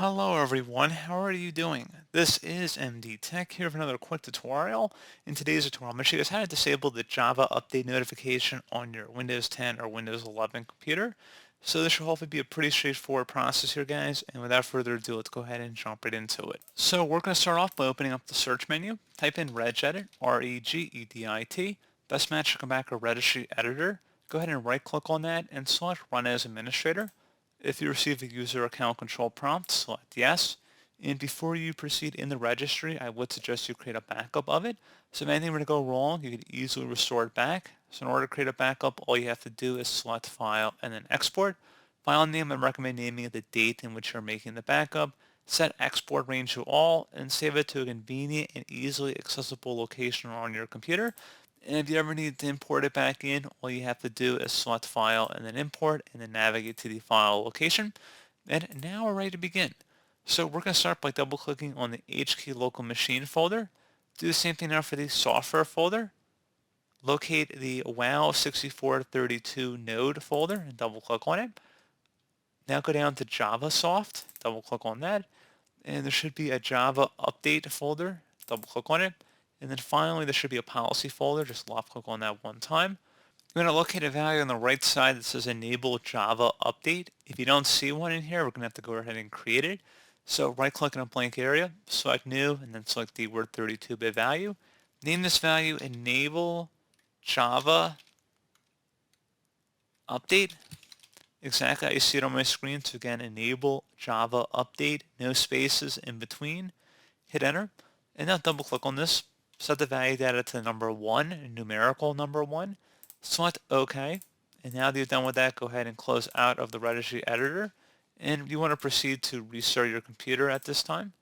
Hello everyone, how are you doing? This is MD Tech here with another quick tutorial. In today's tutorial, I'm going to show you guys how to disable the Java update notification on your Windows 10 or Windows 11 computer. So this should hopefully be a pretty straightforward process here, guys, and without further ado, let's go ahead and jump right into it. So we're going to start off by opening up the search menu, type in regedit, Regedit. Best match to come back a registry editor. Go ahead and right click on that and select run as administrator. If you receive a user account control prompt, select yes. And before you proceed in the registry, I would suggest you create a backup of it. So if anything were to go wrong, you could easily restore it back. So in order to create a backup, all you have to do is select File and then Export. File name, I recommend naming it the date in which you're making the backup. Set export range to all and save it to a convenient and easily accessible location on your computer. And if you ever need to import it back in, all you have to do is select File and then Import and then navigate to the file location. And now we're ready to begin. So we're going to start by double clicking on the HK local machine folder. Do the same thing now for the software folder. Locate the WoW6432 node folder and double click on it. Now go down to JavaSoft, double click on that. And there should be a Java update folder, double click on it. And then finally, there should be a policy folder, just left click on that one time. You're going to locate a value on the right side that says enable Java update. If you don't see one in here, we're going to have to go ahead and create it. So right click in a blank area, select new, and then select the word 32-bit value. Name this value enable Java update. Exactly how you see it on my screen. So again, enable Java update, no spaces in between. Hit enter, and now double click on this. Set the value data to number 1, numerical number 1. Select OK, and now that you're done with that, go ahead and close out of the registry editor. And you want to proceed to restart your computer at this time.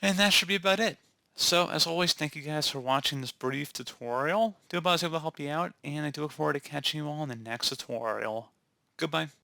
And that should be about it. So as always, thank you guys for watching this brief tutorial. I do hope I was able to help you out, and I do look forward to catching you all in the next tutorial. Goodbye.